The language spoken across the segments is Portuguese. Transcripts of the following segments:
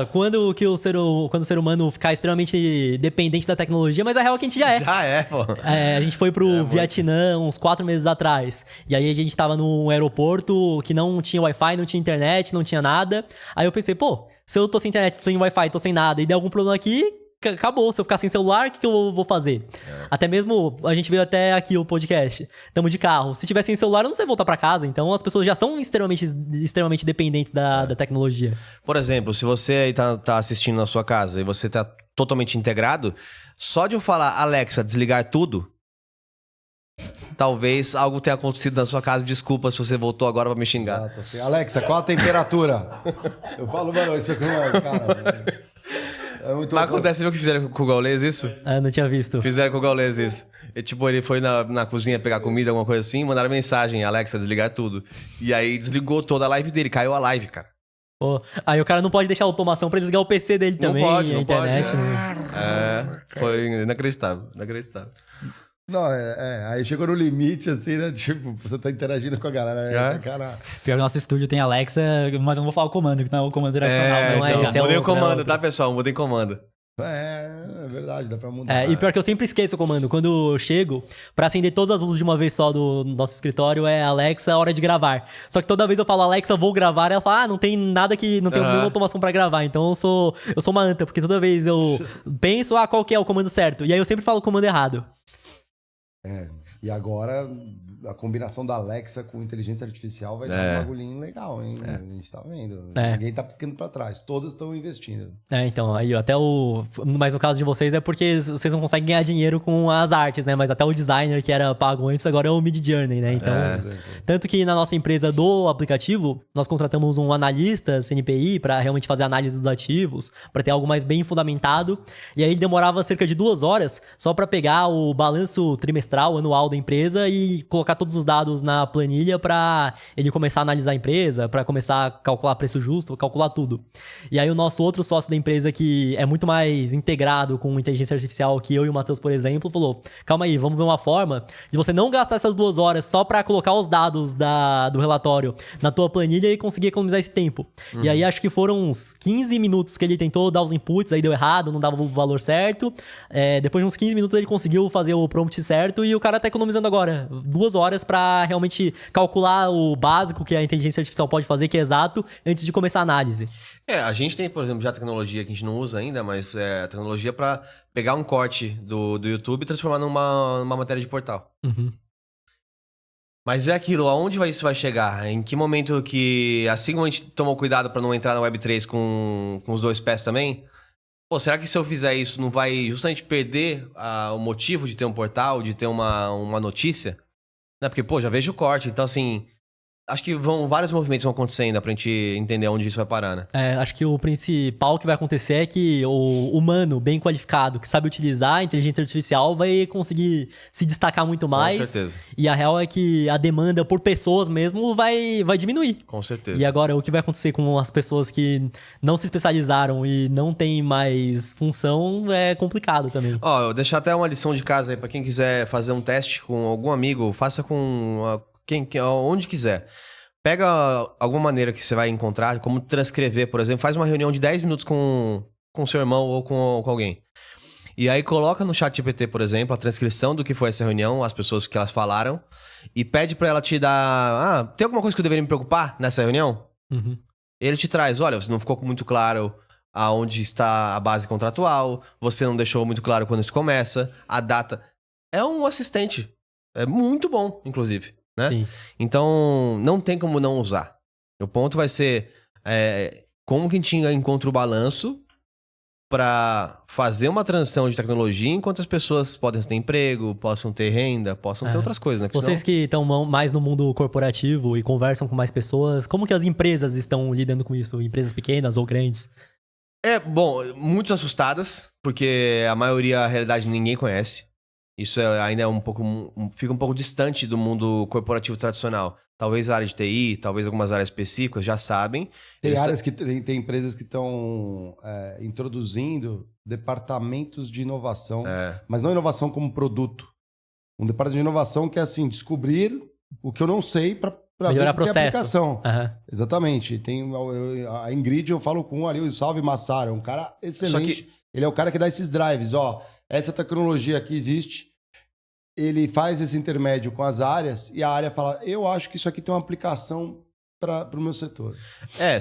Quando o ser humano ficar extremamente dependente da tecnologia, mas a real é que a gente já é. Já é, pô. A gente foi pro Vietnã uns 4 meses atrás. E aí a gente tava num aeroporto que não tinha Wi-Fi, não tinha internet, não tinha nada. Aí eu pensei, pô, se eu tô sem internet, tô sem Wi-Fi, tô sem nada, e der algum problema aqui, acabou. Se eu ficar sem celular, o que eu vou fazer? Até mesmo, a gente veio até aqui o podcast. Tamo de carro. Se tiver sem celular, eu não sei voltar pra casa. Então as pessoas já são extremamente dependentes da tecnologia. Por exemplo, se você aí tá assistindo na sua casa e você tá totalmente integrado, só de eu falar, Alexa, desligar tudo, talvez algo tenha acontecido na sua casa. Desculpa se você voltou agora pra me xingar. Assim, Alexa, qual a temperatura? Eu falo, mano, isso aqui não é, cara... Mas acontece, viu que fizeram com o Gaules isso? Não tinha visto. Fizeram com o Gaules isso. E, tipo, ele foi na cozinha pegar comida, alguma coisa assim, mandaram mensagem, Alexa, desligar tudo. E aí desligou toda a live dele, caiu a live, cara. Pô, aí o cara não pode deixar a automação pra desligar o PC dele também, não pode, a internet. Foi inacreditável, inacreditável. Não, aí chegou no limite, assim, né? Tipo, você tá interagindo com a galera. Essa cara... Pior que o nosso estúdio tem Alexa, mas eu não vou falar o comando, que não é o comando direcional. Não é então, esse, mudei o comando, outro. tá, pessoal? Mudei comando. É verdade, dá pra mudar. E pior que eu sempre esqueço o comando. Quando eu chego, pra acender todas as luzes de uma vez só do nosso escritório, é Alexa, hora de gravar. Só que toda vez eu falo, Alexa, vou gravar, ela fala, não tem nada que... Não tem nenhuma automação pra gravar. Então eu sou uma anta, porque toda vez eu penso, qual que é o comando certo? E aí eu sempre falo o comando errado. E agora a combinação da Alexa com inteligência artificial vai dar um bagulhinho legal, hein? A gente tá vendo. Ninguém tá ficando pra trás. Todas estão investindo. Então, aí até mas no caso de vocês é porque vocês não conseguem ganhar dinheiro com as artes, né? Mas até o designer que era pago antes, agora é o Midjourney, né? Então, tanto que na nossa empresa do aplicativo, nós contratamos um analista CNPI pra realmente fazer análise dos ativos, pra ter algo mais bem fundamentado. E aí ele demorava cerca de 2 horas só pra pegar o balanço trimestral, anual da empresa e colocar todos os dados na planilha para ele começar a analisar a empresa, para começar a calcular preço justo, calcular tudo. E aí o nosso outro sócio da empresa, que é muito mais integrado com inteligência artificial que eu e o Matheus, por exemplo, falou, calma aí, vamos ver uma forma de você não gastar essas 2 horas só para colocar os dados do relatório na tua planilha e conseguir economizar esse tempo. E aí acho que foram uns 15 minutos que ele tentou dar os inputs, aí deu errado, não dava o valor certo. Depois de uns 15 minutos ele conseguiu fazer o prompt certo e o cara tá economizando agora 2 horas para realmente calcular o básico que a inteligência artificial pode fazer, que é exato, antes de começar a análise. A gente tem, por exemplo, já tecnologia que a gente não usa ainda, mas tecnologia para pegar um corte do YouTube e transformar numa matéria de portal. Mas é aquilo, aonde isso vai chegar? Em que momento que, assim como a gente tomou cuidado para não entrar na Web3 com os 2 pés também, pô, será que se eu fizer isso não vai justamente perder o motivo de ter um portal, de ter uma notícia? Né? Porque, pô, já vejo o corte. Então, assim, acho que vários movimentos vão acontecer ainda pra gente entender onde isso vai parar, né? Acho que o principal que vai acontecer é que o humano bem qualificado, que sabe utilizar a inteligência artificial, vai conseguir se destacar muito mais. Com certeza. E a real é que a demanda por pessoas mesmo vai diminuir. Com certeza. E agora, o que vai acontecer com as pessoas que não se especializaram e não têm mais função é complicado também. Eu vou deixar até uma lição de casa aí pra quem quiser fazer um teste com algum amigo, faça com onde quiser. Pega alguma maneira que você vai encontrar, como transcrever, por exemplo, faz uma reunião de 10 minutos com seu irmão ou com alguém. E aí coloca no chat GPT, por exemplo, a transcrição do que foi essa reunião, as pessoas que elas falaram, e pede pra ela te dar... tem alguma coisa que eu deveria me preocupar nessa reunião? Ele te traz, olha, você não ficou muito claro aonde está a base contratual, você não deixou muito claro quando isso começa, a data... É um assistente. É muito bom, inclusive. Né? Sim. Então, não tem como não usar. O ponto vai ser como que a gente encontra o balanço para fazer uma transição de tecnologia enquanto as pessoas podem ter emprego, possam ter renda, possam ter outras coisas, né? Porque Vocês que estão mais no mundo corporativo e conversam com mais pessoas, como que as empresas estão lidando com isso? Empresas pequenas ou grandes? Bom, muitas assustadas, porque a maioria, a realidade, ninguém conhece. Isso ainda é fica um pouco distante do mundo corporativo tradicional. Talvez a área de TI, talvez algumas áreas específicas já sabem. Tem áreas que tem empresas que estão introduzindo departamentos de inovação, mas não inovação como produto. Um departamento de inovação que é assim, descobrir o que eu não sei para para melhorar ver se tem aplicação. Uhum. Exatamente. Tem a Ingrid, eu falo com ali, o Salve Massaro, é um cara excelente. Ele é o cara que dá esses drives, ó, essa tecnologia aqui existe, ele faz esse intermédio com as áreas e a área fala, eu acho que isso aqui tem uma aplicação para o meu setor.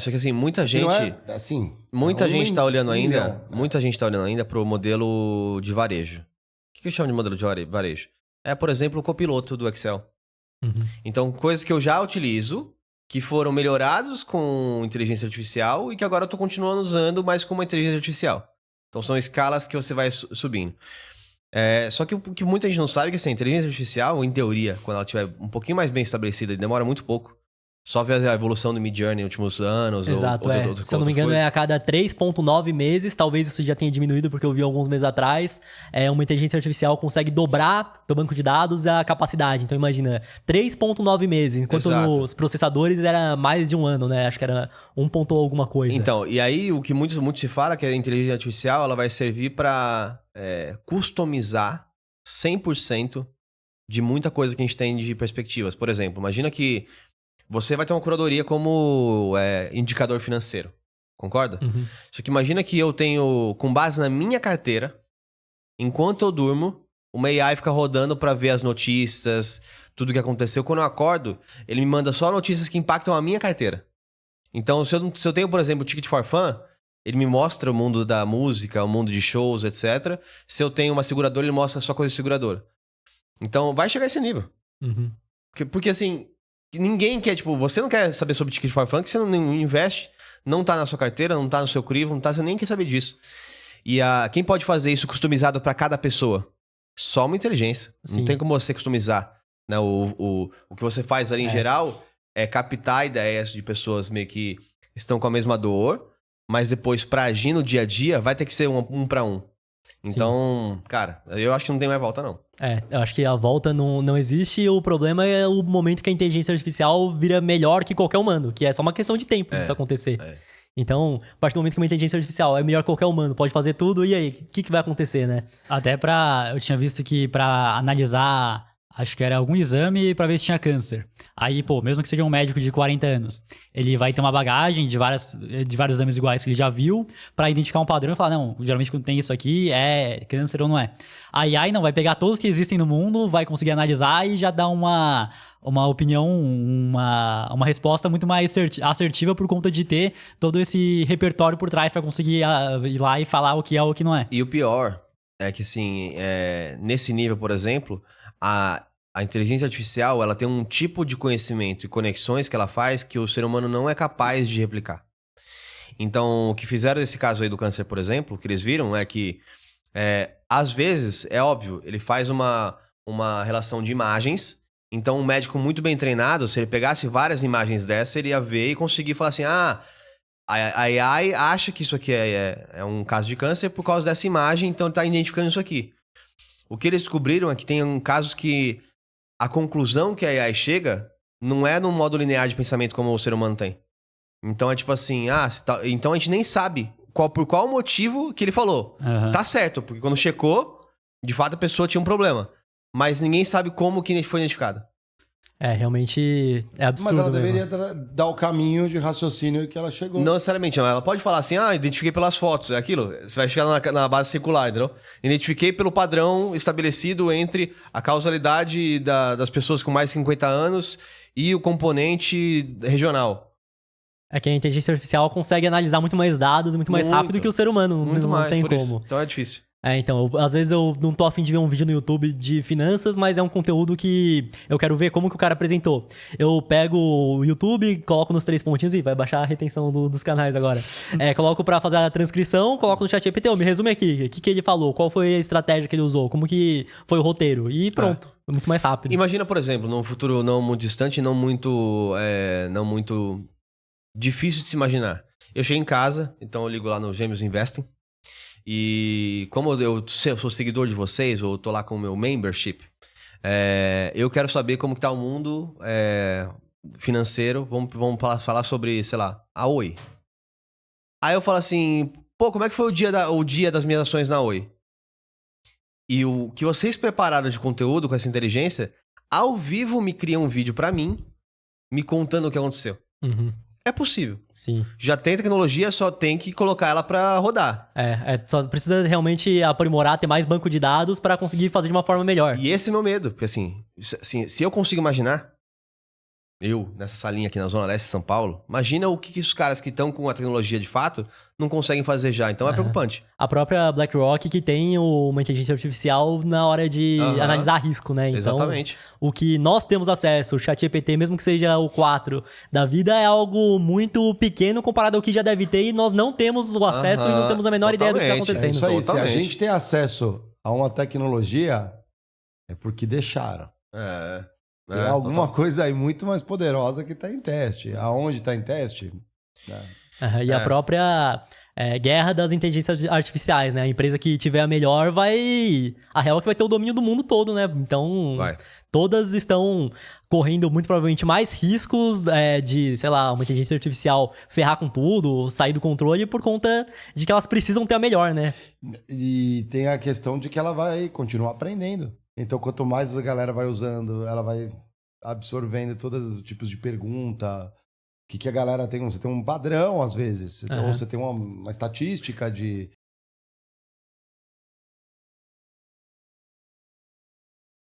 Só que assim, muita gente tá olhando ainda para o modelo de varejo. O que eu chamo de modelo de varejo? É, por exemplo, o copiloto do Excel. Uhum. Então, coisas que eu já utilizo, que foram melhorados com inteligência artificial e que agora eu tô continuando usando, mas com uma inteligência artificial. Então, são escalas que você vai subindo. Só que o que muita gente não sabe é que assim, a inteligência artificial, em teoria, quando ela estiver um pouquinho mais bem estabelecida, demora muito pouco. Só ver a evolução do Midjourney nos últimos anos. Exato, Se eu não me engano, é a cada 3,9 meses. Talvez isso já tenha diminuído, porque eu vi alguns meses atrás. Uma inteligência artificial consegue dobrar do banco de dados a capacidade. Então, imagina, 3,9 meses. Enquanto nos processadores era mais de um ano, né? Acho que era 1 ponto alguma coisa. Então, e aí o que muito se fala é que a inteligência artificial ela vai servir para customizar 100% de muita coisa que a gente tem de perspectivas. Por exemplo, imagina que você vai ter uma curadoria como indicador financeiro. Concorda? Uhum. Só que imagina que eu tenho, com base na minha carteira, enquanto eu durmo, uma AI fica rodando para ver as notícias, tudo que aconteceu. Quando eu acordo, ele me manda só notícias que impactam a minha carteira. Então, se eu tenho, por exemplo, o Ticket for Fun, ele me mostra o mundo da música, o mundo de shows, etc. Se eu tenho uma seguradora, ele mostra só coisa de seguradora. Então, vai chegar a esse nível. Uhum. Porque assim... Ninguém quer, você não quer saber sobre Ticket for Fun, que você não investe, não tá na sua carteira, não tá no seu crivo, você nem quer saber disso. E quem pode fazer isso customizado para cada pessoa? Só uma inteligência. Sim. Não tem como você customizar. Né? O que você faz ali em geral é captar ideias de pessoas meio que estão com a mesma dor, mas depois para agir no dia a dia vai ter que ser um para um. Então, cara, eu acho que não tem mais volta, não. Eu acho que a volta não existe e o problema é o momento que a inteligência artificial vira melhor que qualquer humano, que é só uma questão de tempo disso acontecer. Então, a partir do momento que uma inteligência artificial é melhor que qualquer humano, pode fazer tudo, e aí, o que vai acontecer, né? Até eu tinha visto que pra analisar, acho que era algum exame pra ver se tinha câncer. Aí, mesmo que seja um médico de 40 anos, ele vai ter uma bagagem de vários exames iguais que ele já viu pra identificar um padrão e falar, não, geralmente quando tem isso aqui é câncer ou não é. A AI não, vai pegar todos que existem no mundo, vai conseguir analisar e já dar uma opinião, uma resposta muito mais assertiva por conta de ter todo esse repertório por trás pra conseguir ir lá e falar o que é ou o que não é. E o pior é que, assim, nesse nível, por exemplo, a inteligência artificial, ela tem um tipo de conhecimento e conexões que ela faz que o ser humano não é capaz de replicar. Então, o que fizeram nesse caso aí do câncer, por exemplo, o que eles viram é que, às vezes, é óbvio, ele faz uma relação de imagens. Então, um médico muito bem treinado, se ele pegasse várias imagens dessas, ele ia ver e conseguir falar assim, a AI acha que isso aqui é um caso de câncer por causa dessa imagem, então ele está identificando isso aqui. O que eles descobriram é que tem casos que a conclusão que a AI chega não é num modo linear de pensamento como o ser humano tem. Então é tipo assim, então a gente nem sabe por qual motivo que ele falou. Uhum. Tá certo, porque quando checou, de fato a pessoa tinha um problema. Mas ninguém sabe como que foi identificado. Realmente é absurdo. Mas ela deveria dar o caminho de raciocínio que ela chegou. Não necessariamente, ela pode falar assim, identifiquei pelas fotos, é aquilo. Você vai chegar na base circular, entendeu? Identifiquei pelo padrão estabelecido entre a causalidade das pessoas com mais de 50 anos e o componente regional. É que a inteligência artificial consegue analisar muito mais dados muito mais rápido que o ser humano. Muito mais, tem por como. Isso. Então é difícil. Então, às vezes eu não tô a fim de ver um vídeo no YouTube de finanças, mas é um conteúdo que eu quero ver como que o cara apresentou. Eu pego o YouTube, coloco nos 3 pontinhos e vai baixar a retenção dos canais agora. Coloco pra fazer a transcrição, coloco no ChatGPT, me resume aqui, o que ele falou, qual foi a estratégia que ele usou, como que foi o roteiro e pronto. É muito mais rápido. Imagina, por exemplo, num futuro não muito distante, não muito difícil de se imaginar. Eu chego em casa, então eu ligo lá no Gêmeos Investing. E como eu sou seguidor de vocês, ou tô lá com o meu membership, eu quero saber como que tá o mundo financeiro. Vamos falar sobre, sei lá, a Oi. Aí eu falo assim, como é que foi o dia das minhas ações na Oi? E o que vocês prepararam de conteúdo com essa inteligência, ao vivo me cria um vídeo pra mim, me contando o que aconteceu. Uhum. É possível. Sim. Já tem tecnologia, só tem que colocar ela pra rodar. Só precisa realmente aprimorar, ter mais banco de dados para conseguir fazer de uma forma melhor. E esse é meu medo, porque assim, se eu consigo imaginar, eu, nessa salinha aqui na Zona Leste de São Paulo, imagina o que os caras que estão com a tecnologia de fato não conseguem fazer já. Então é preocupante. A própria BlackRock que tem uma inteligência artificial na hora de analisar risco, né? Então, exatamente. O que nós temos acesso, o ChatGPT, mesmo que seja o 4 da vida, é algo muito pequeno comparado ao que já deve ter e nós não temos o acesso e não temos a menor ideia do que está acontecendo. É isso aí. Totalmente. Se a gente tem acesso a uma tecnologia, é porque deixaram. Tem alguma coisa aí muito mais poderosa que está em teste. Aonde está em teste? E a própria guerra das inteligências artificiais, né? A empresa que tiver a melhor vai... A real é que vai ter o domínio do mundo todo, né? Então, todas estão correndo muito provavelmente mais riscos de, sei lá, uma inteligência artificial ferrar com tudo, sair do controle por conta de que elas precisam ter a melhor, né? E tem a questão de que ela vai continuar aprendendo. Então, quanto mais a galera vai usando, ela vai absorvendo todos os tipos de pergunta. O que a galera tem? Você tem um padrão, às vezes. Então, você tem uma estatística de